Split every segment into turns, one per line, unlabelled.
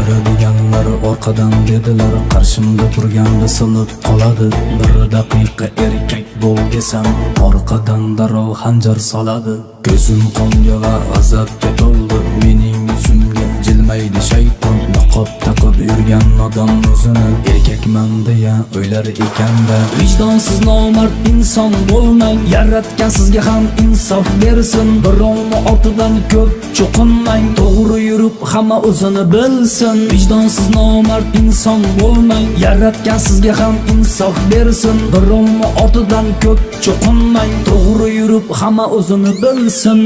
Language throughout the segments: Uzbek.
Ko'radiganlar orqadan dedilar, qarshimda turganda sinib qoladi. Bir daqiqa erkak bo'l desam, orqadan darrov xanjar soladi. Ko'zim qonga va g'azabga to'ldi, mening yuzimga jilmaydi shayton. Niqob taqib yurgan nodon o'zini erkakman deya o'ylar ekanda. Vijdonsiz nomard inson bo'lmang, yaratgan sizga ham insof bersin. Birovni ortidan ko'p cho'qinmang, to'g'ri yurib hamma o'zini bilsin. Vijdonsiz nomard inson bo'lmang, yaratgan sizga ham insof bersin. Birovni ortidan ko'p cho'qinmang, to'g'ri yurib hamma o'zini bilsin.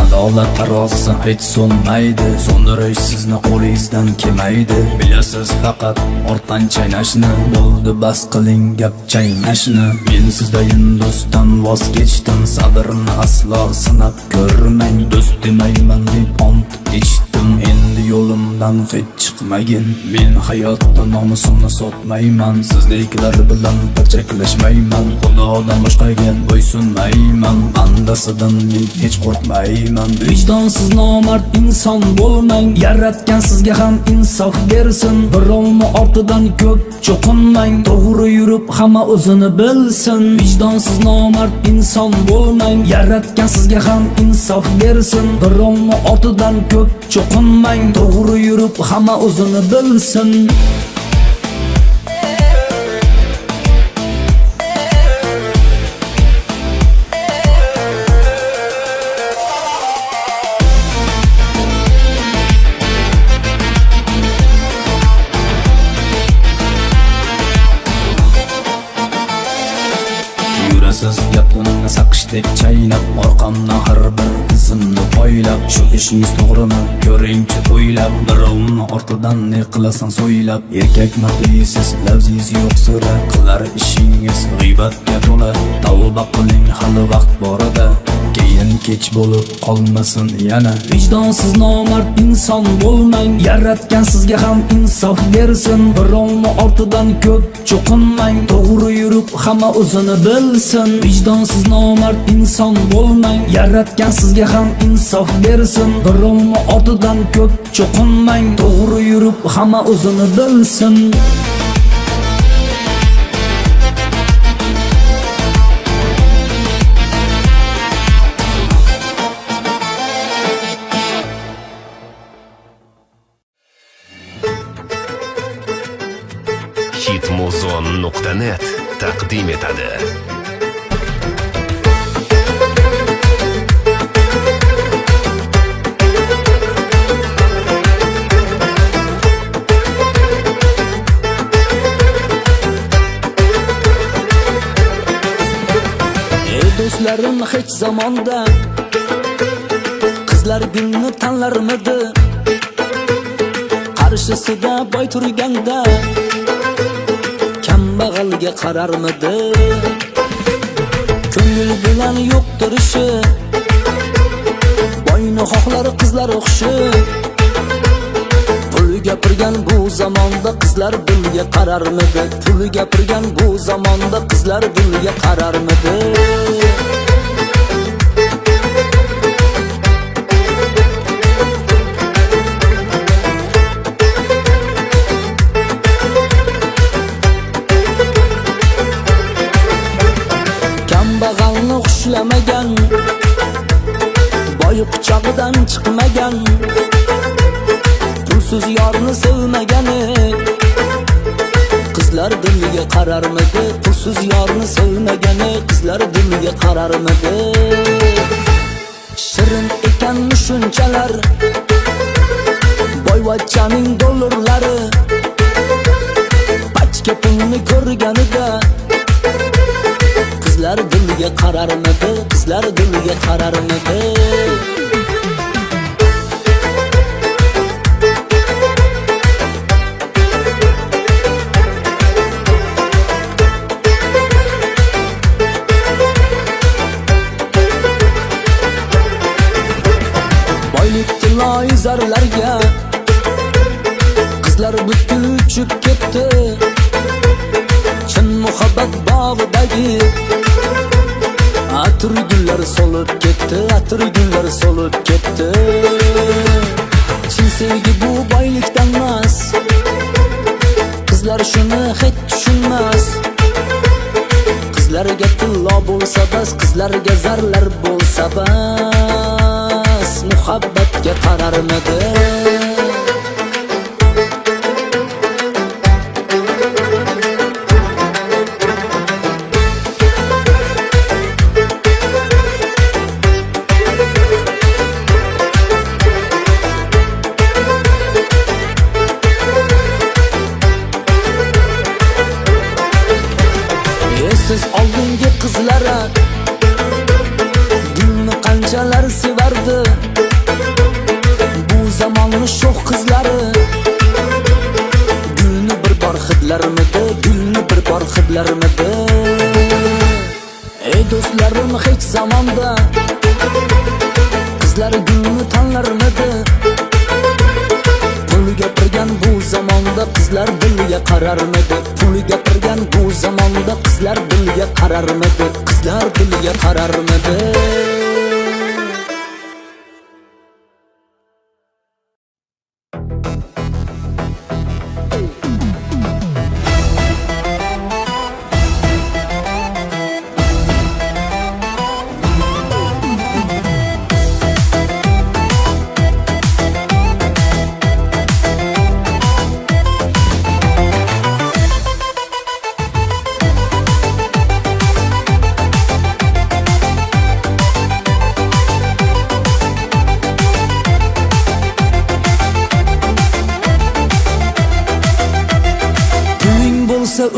Adolat tarozi hech so'nmaydi, so'ndirish sizni qo'lingizdan kelmaydi. Bilasiz faqat ortdan chaynashni, bo'ldi bas qiling gap chaynashni. Men sizdayin do'stdan voz kechdim, sabrni aslo sinab ko'rmang. Do'st demayman deb ont ichdim, endi yo'limdan hech chiqmagin. Men hayotda nomusimni sotmayman, sizdeklar bilan parchaklashmayman. Xudodan boshqaga bo'ysunmayman, bandasidan men hech qo'rqmayman. Vijdonsiz nomard inson bo'lmang, yaratgan sizga ham insof bersin. Birovni ortidan ko'p cho'qinmang, to'g'ri yurib hamma o'zini bilsin. Vijdonsiz nomard inson bo'lmang, yaratgan sizga ham insof bersin. Birovni ortidan ko'p cho'qinmang, to'g'ri yurib hamma o'zini bilsin. Siz gapimni saqishdek chaynab, orqamdan har bir izimni poylab. Shu ishingiz to'g'rimi? Ko'ringchi o'ylab. Birovni ortidan ne qilasan so'ylab. Erkakman deysiz, lafzingiz yo'q sira, qilar ishingiz g'iybatga to'la. Tavba qiling, hali vaqt borida, keyin kech bo'lib qolmasin yana. Vijdonsiz nomard inson bo'lmang, yaratgan sizga ham insof bersin. Birovni ortidan ko'p cho'qinmang, to'g'ri yurib hamma o'zini bilsin. Vijdonsiz nomard inson bo'lmang, yaratgan sizga ham insof bersin. Birovni ortidan ko'p cho'qinmang, to'g'ri yurib hamma o'zini bilsin.
Hitmuzon.net taqdim etadi.
Do'stlarim hech zamonda qizlar gulni tanlarmidi? Qarshisida boy turganda kambag'alga qararmidi? Ko'ngil bilan yo'qdir ishi, boyni xohlar qizlar o'xshi. Pul gapirgan bu zamonda qizlar dilga qararmidi? Pul gapirgan bu zamonda qizlar dilga qararmidi? Kambag'alni xushlamagan, boy quchog'idan chiqmagan, pulsiz yorni sevmagani qizlar diliga qararmidi? Pulsiz yorni sevmagani qizlar diliga qararmidi? Shirin ekanmi shunchalar boyvachchaning dollarlari, pachka pulni ko'rganida qizlar diliga qararmidi? Qizlar diliga qararmidi? guzarlarga. Qizlar butkul uchib ketdi chin muhabbat bog'idagi. Atir gullar solib ketdi, atir gullar solib ketdi. Chin sevgi bu boylikdan emas, qizlar shuni hech tushunmas. Qizlarga tillo bo'lsa bas, qizlarga zarlar bo'lsa bas, muhabbatga qararmidi. Siz oldingi qizlara gulni qanchalar sevardi. Bu zamonning sho'x qizlari gulni bir bor hidlarmidi, gulni bir bor hidlarmidi. Ey do'stlarim, hech zamonda qizlar gulni tanlarmidi. Pul gapirgan bu zamonda qizlar dilga qararmidi. Pul gapirgan bu zamonda qizlar dilga qararmidi. Qizlar dilga qararmidi.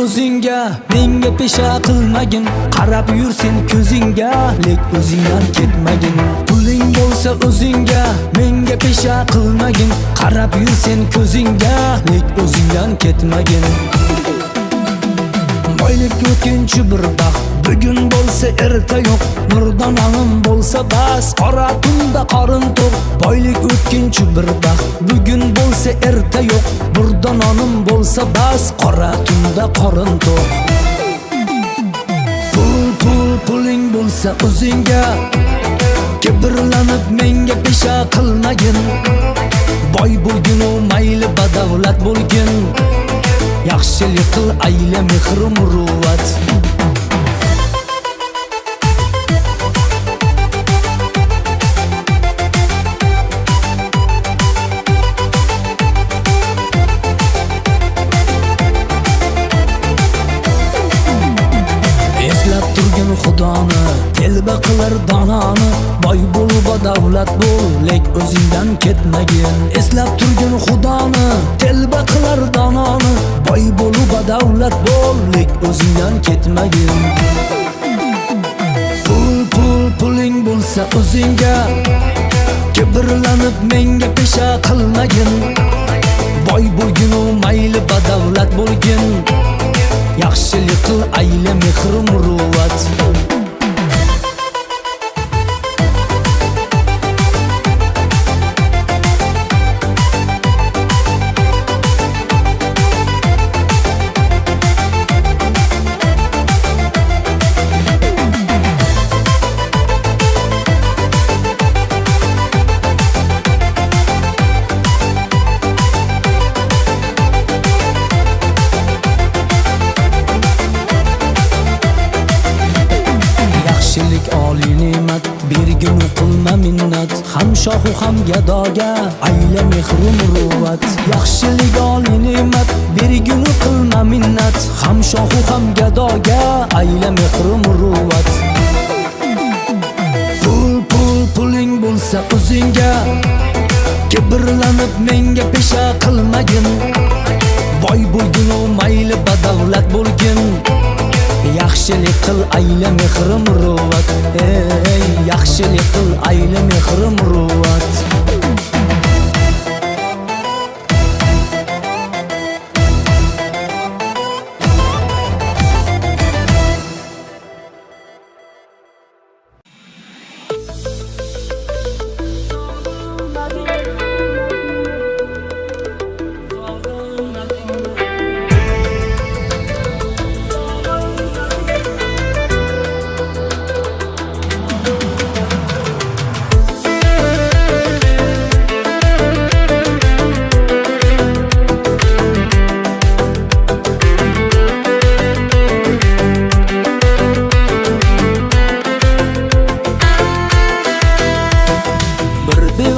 O'zingga menga pesha qilmagin, qarab yursin ko'zingga, lek o'zingdan ketmagin. Puling bo'lsa o'zingga menga pesha qilmagin, qarab yursin ko'zingga, lek o'zingdan ketmagin. Boylik o'tkinchi bir baxt, bugun bo'lsa erta yo'q. Nurdonanim bo'lsa bas, qora tunda qorin to'q. Boylik o'tkinchi bir baxt, bugun bo'lsa erta yo'q. Nurdonanim bo'lsa bas, qora tunda qorin to'q. Puling bo'lsa o'zingga, kibrlanib menga pesha qilmagin. Boy bo'lgin u mayli badavlat bo'lgin, yaxshilik qil ayla mehr muruvvat. Eslab turgin Xudoni, telba qilar dononi. Boy bo'l badavlat bo'l, lek o'zingdan ketmagin. Eslab turgin Xudoni, telba qilar dononi. Boy bo'l badavlat bo'l, lek o'zingdan ketmagin. Puling bo'lsa o'zingga, kibrlanib menga pesha qilmagin. Boy bo'lgin u mayli badavlat bo'lgin, yaxshilik qil ayla mehr muruvvat. Oliy ne'mat, bergin qilma minnat. Ham shohu ham gadoga ayla mehr muruvvat. Yaxshilik oliy ne'mat, bergin qilma minnat. Ham shohu ham gadoga ayla mehr muruvvat. Puling bo'lsa o'zingga, kibrlanib menga pesha qilmagin. Boy bo'lgin u mayli badavlat bo'lgin, yaxshilik qil ayla mehr muruvvat. Ey yaxshilik qil ayla mehr muruvvat.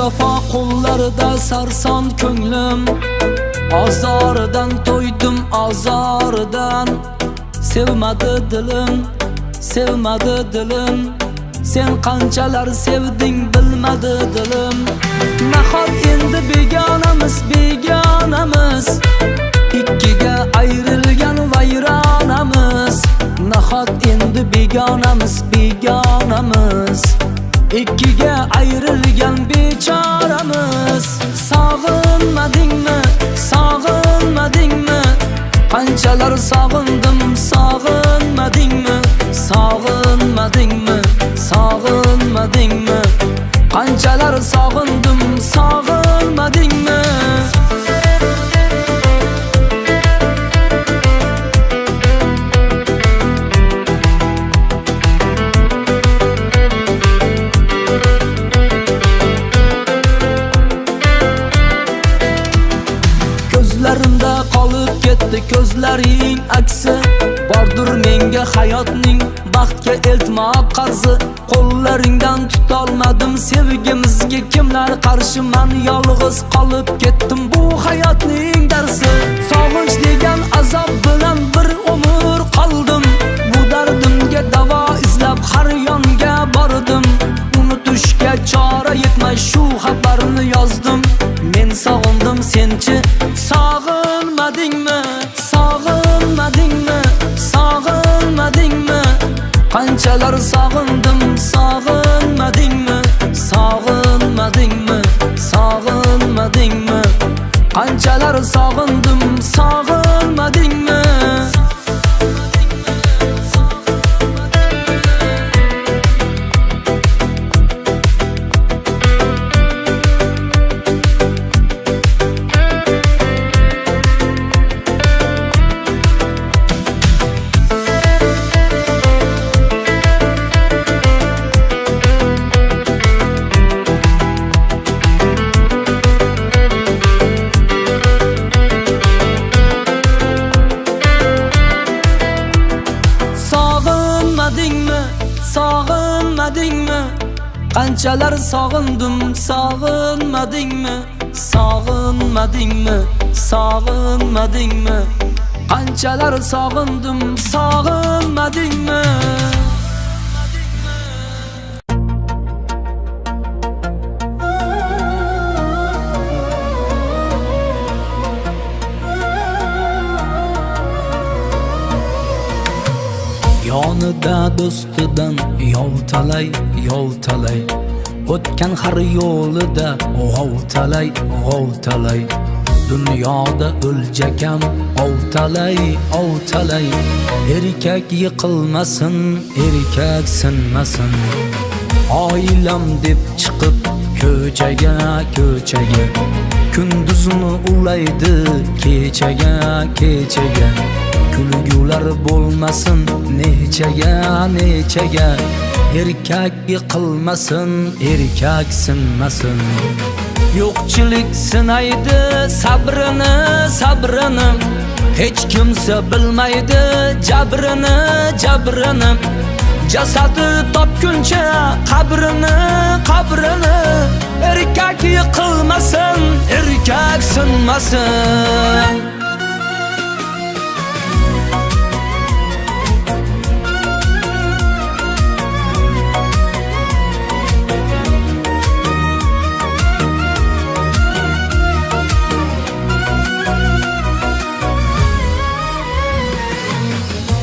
Bevafo qo'llarida sarson ko'nglim, ozoridan to'ydim ozoridan. Sevmadi dilim, sevmadi dilim, sen qanchalar sevding bilmadi dilim. Nahot endi begonamiz, begonamiz, ikkiga ayrilgan vayronamiz. Nahot endi begonamiz, begonamiz, ikkiga ayrilgan bechoramiz. Sog'inmadingmi, sog'inmadingmi, qanchalar sog'indim, sog'inmadingmi, sog'inmadingmi, sog'inmadingmi, qanchalar sog'indim, sog'inmadingmi. Ko'zlarimda qolib ketdi ko'zlaring aksi, bordur menga hayotning baxtga eltmoq qarzi. Qo'llaringdan tutolmadim sevgimizga kimlar qarshi, men yolg'iz qolib ketdim bu hayotning darsi. Sog'inch degan azob bilan bir umr qoldim, bu dardimga davo izlab har yonga bordim. Unutishga chora yetmay shu xabarni yozdim. Men sog'indim, senchi sog'inmadingmi, sog'inmadingmi, sog'inmadingmi, qanchalar sog'indim, sog'inmadingmi, sog'inmadingmi, sog'inmadingmi, qanchalar sog'indim, sog'inmadingmi. Sog'inmadingmi, qanchalar sog'indim, sog'inmadingmi, sog'inmadingmi, sog'inmadingmi, qanchalar sog'indim, sog'inmadingmi. Yonida do'stidan yovtalay, yovtalay, o'tgan har yo'lida g'ovtalay, g'ovtalay. Dunyoda o'ljagam ovtalay, ovtalay. Erkak yiqilmasin, erkak sinmasin. Oilam deb chiqib ko'chaga, ko'chaga, kunduzini ulaydi kechaga, kechaga. Kulgular bo'lmasin nechaga, nechaga. Erkak yiqilmasin, erkak sinmasin. Yo'qchilik sinaydi sabrini, sabrini, hech kimsa bilmaydi jabrini, jabrini. Jasadi topguncha qabrini, qabrini. Erkak yiqilmasin, erkak sinmasin.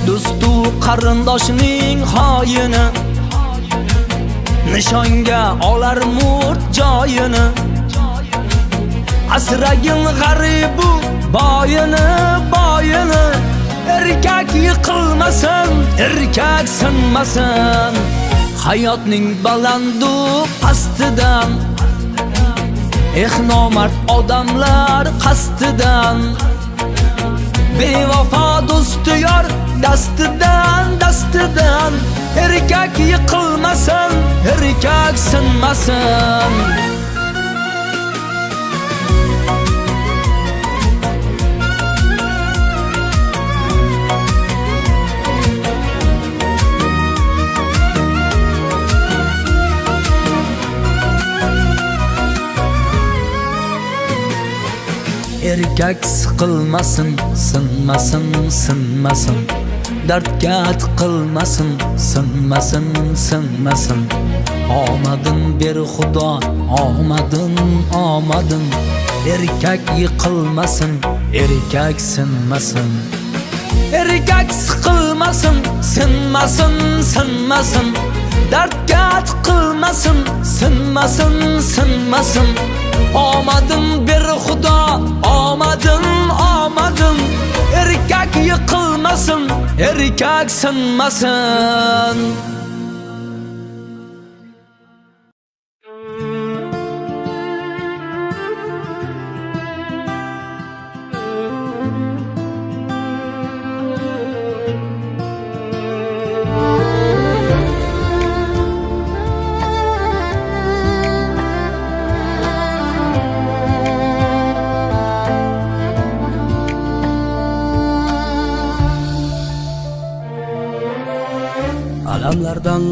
Do'stu qarindoshning xoyini, nishonga olar murt joyini. Asragin g'aribu boyini, boyini. Erkak yiqilmasin, erkak sinmasin. Hayotning balandu pastidan, nomard odamlar qasdidan. Bevafo do'sti yor dastidan, dastidan. Erkak yiqilmasin, erkak sinmasin. Erkak siqilmasin, sinmasin, sinmasin. Dardga tiqilmasin, sinmasin, sinmasin. Omadin ber Xudo, omadin, omadin. Erkak yiqilmasin, erkak sinmasin. Erkak siqilmasin, sinmasin, sinmasin. Dardga tiqilmasin, sinmasin, sinmasin. Omadin ber Xudo, omadin, omadin. Erkak yiqilmasin, erkak sinmasin. Alamlardan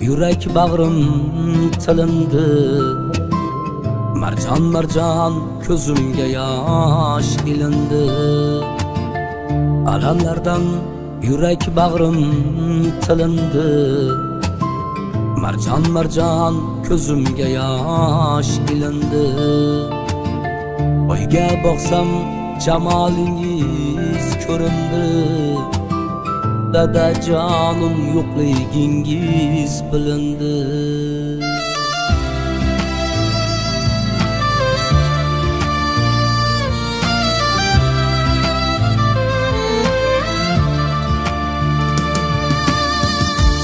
yürek bağrım tilindi. Marcan marcan közümge yaş ilindi. Alamlardan yürek bağrım tilindi. Marcan marcan közümge yaş ilindi. Oyga boqsam jamalingiz ko'rindi. Dadajonim yo'qligingiz bilindi.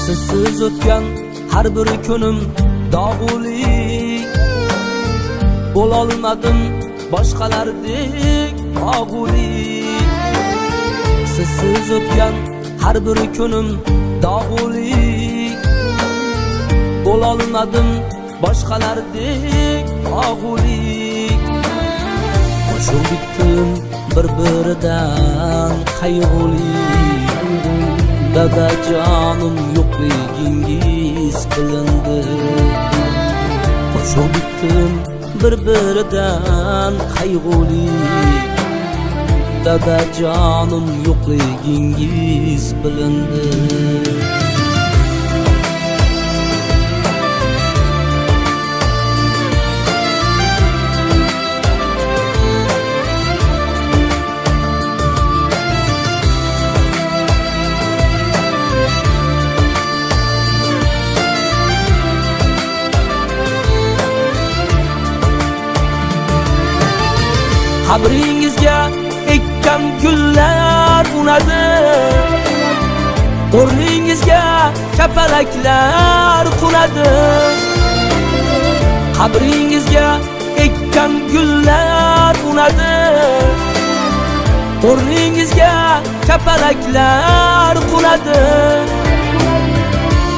Sizsiz o'tgan har bir kunim dog'uli. Bo'lolmadim boshqalardek og'uli. Sizsiz o'tgan har bir kunim dog'uli. Bo'lolmadim boshqalardek og'uli. Qo'shiq bitdim bir-biridan qayg'uli. Dadajonim yo'qligingiz bilindi. Qo'shiq bitdim bir-biridan qayg'uli. Dadajonim yo'qligingiz bilindi. Qabringizga ekkan gullar unadi. O'rningizga kapalaklar qunadi. Qabringizga ekkan gullar unadi. O'rningizga kapalaklar qunadi.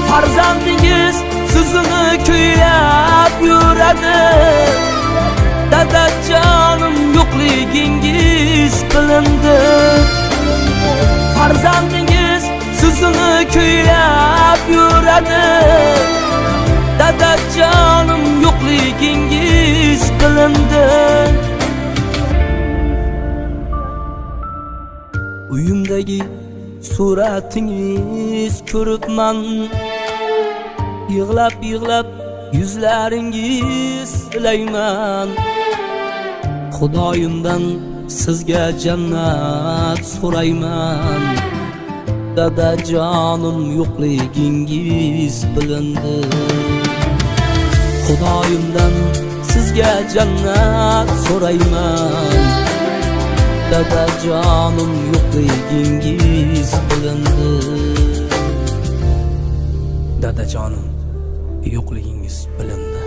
Farzandingiz sizni kuylab yuradi. Dadajonim yo'qligingiz bilindi. Farzandingiz sizni kuylab yuradi. Dadajonim yo'qligingiz bilindi. Uyimdagi suratingiz ko'ribman. Yig'lab yig'lab yuzlaringiz silayman. Xudoyimdan sizga jannat so'rayman. Dadajonim yo'qligingiz bilindi. Xudoyimdan sizga jannat so'rayman. Dadajonim yo'qligingiz bilindi. Dadajonim yo'qligingiz bilindi.